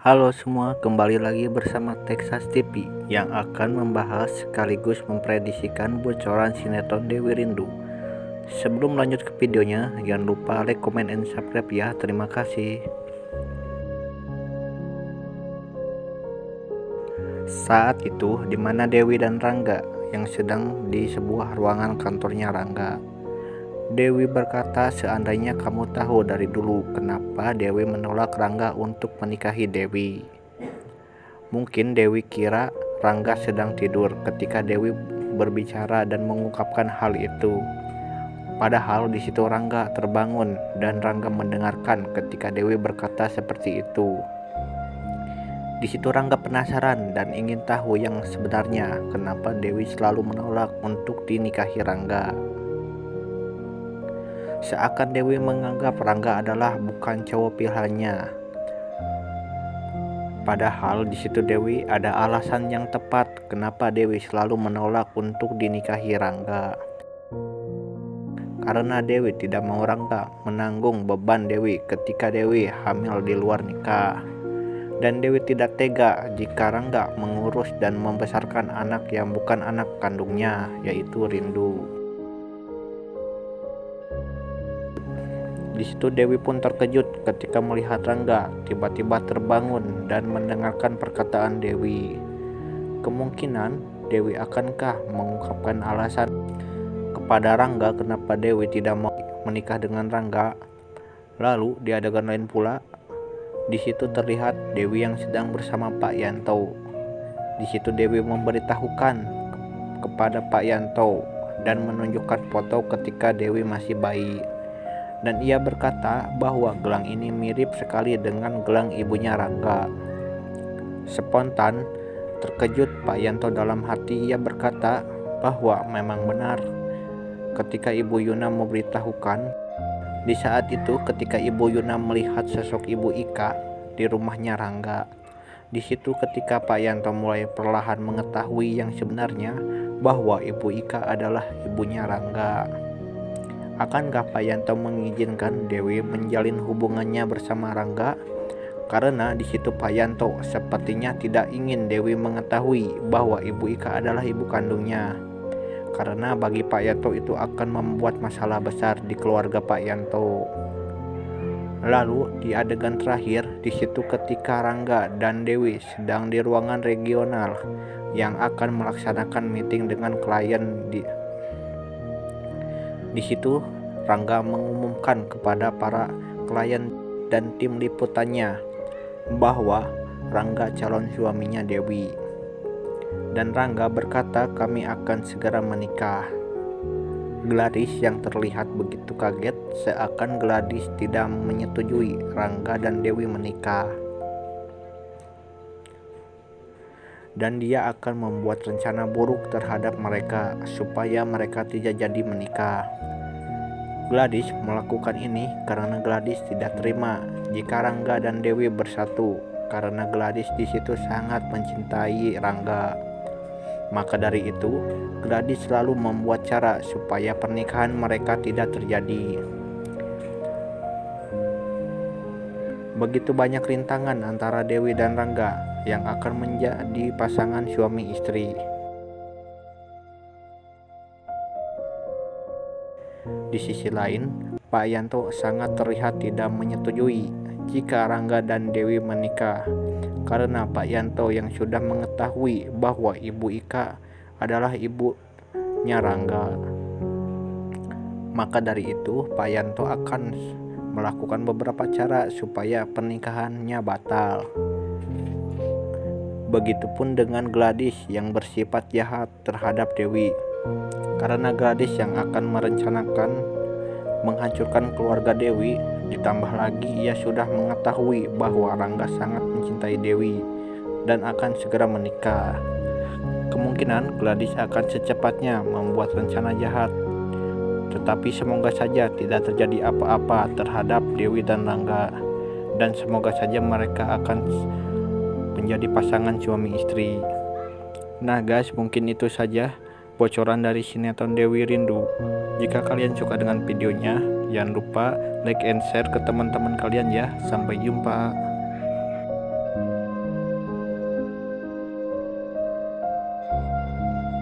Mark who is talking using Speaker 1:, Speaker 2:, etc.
Speaker 1: Halo semua, kembali lagi bersama Texas TV yang akan membahas sekaligus memprediksikan bocoran sinetron Dewi Rindu. Sebelum lanjut ke videonya, jangan lupa like, comment, and subscribe ya. Terima kasih. Saat itu, di mana Dewi dan Rangga yang sedang di sebuah ruangan kantornya Rangga. Dewi berkata, seandainya kamu tahu dari dulu kenapa Dewi menolak Rangga untuk menikahi Dewi. Mungkin Dewi kira Rangga sedang tidur ketika Dewi berbicara dan mengungkapkan hal itu. Padahal di situ Rangga terbangun dan Rangga mendengarkan ketika Dewi berkata seperti itu. Di situ Rangga penasaran dan ingin tahu yang sebenarnya kenapa Dewi selalu menolak untuk dinikahi Rangga. Seakan Dewi menganggap Rangga adalah bukan cowok pilihannya. Padahal di situ Dewi ada alasan yang tepat kenapa Dewi selalu menolak untuk dinikahi Rangga. Karena Dewi tidak mau Rangga menanggung beban Dewi ketika Dewi hamil di luar nikah. Dan Dewi tidak tega jika Rangga mengurus dan membesarkan anak yang bukan anak kandungnya, yaitu Rindu. Di situ Dewi pun terkejut ketika melihat Rangga tiba-tiba terbangun dan mendengarkan perkataan Dewi. Kemungkinan Dewi akankah mengungkapkan alasan kepada Rangga kenapa Dewi tidak mau menikah dengan Rangga. Lalu di adegan lain pula, di situ terlihat Dewi yang sedang bersama Pak Yanto. Di situ Dewi memberitahukan kepada Pak Yanto dan menunjukkan foto ketika Dewi masih bayi. Dan ia berkata bahwa gelang ini mirip sekali dengan gelang ibunya Rangga. Spontan terkejut Pak Yanto dalam hati, ia berkata bahwa memang benar. Ketika Ibu Yuna memberitahukan, di saat itu ketika Ibu Yuna melihat sosok Ibu Ika di rumahnya Rangga. Di situ ketika Pak Yanto mulai perlahan mengetahui yang sebenarnya bahwa Ibu Ika adalah ibunya Rangga. Akankah Pak Yanto mengizinkan Dewi menjalin hubungannya bersama Rangga? Karena di situ Pak Yanto sepertinya tidak ingin Dewi mengetahui bahwa Ibu Ika adalah ibu kandungnya. Karena bagi Pak Yanto itu akan membuat masalah besar di keluarga Pak Yanto. Lalu di adegan terakhir, di situ ketika Rangga dan Dewi sedang di ruangan regional yang akan melaksanakan meeting dengan klien di situ Rangga mengumumkan kepada para klien dan tim liputannya bahwa Rangga calon suaminya Dewi. Dan Rangga berkata, kami akan segera menikah. Gladys yang terlihat begitu kaget, seakan Gladys tidak menyetujui Rangga dan Dewi menikah. Dan dia akan membuat rencana buruk terhadap mereka supaya mereka tidak jadi menikah. Gladys melakukan ini karena Gladys tidak terima jika Rangga dan Dewi bersatu, karena Gladys di situ sangat mencintai Rangga. Maka dari itu, Gladys selalu membuat cara supaya pernikahan mereka tidak terjadi. Begitu banyak rintangan antara Dewi dan Rangga yang akan menjadi pasangan suami istri. Di sisi lain, Pak Yanto sangat terlihat tidak menyetujui jika Rangga dan Dewi menikah, karena Pak Yanto yang sudah mengetahui bahwa Ibu Ika adalah ibunya Rangga. Maka dari itu, Pak Yanto akan melakukan beberapa cara supaya pernikahannya batal. Begitupun dengan Gladys yang bersifat jahat terhadap Dewi, karena Gladys yang akan merencanakan menghancurkan keluarga Dewi. Ditambah lagi ia sudah mengetahui bahwa Rangga sangat mencintai Dewi dan akan segera menikah. Kemungkinan Gladys akan secepatnya membuat rencana jahat. Tetapi semoga saja tidak terjadi apa-apa terhadap Dewi dan Rangga. Dan semoga saja mereka akan menjadi pasangan suami istri. Nah guys, mungkin itu saja bocoran dari sinetron Dewi Rindu. Jika kalian suka dengan videonya, jangan lupa like and share ke teman-teman kalian ya. Sampai jumpa.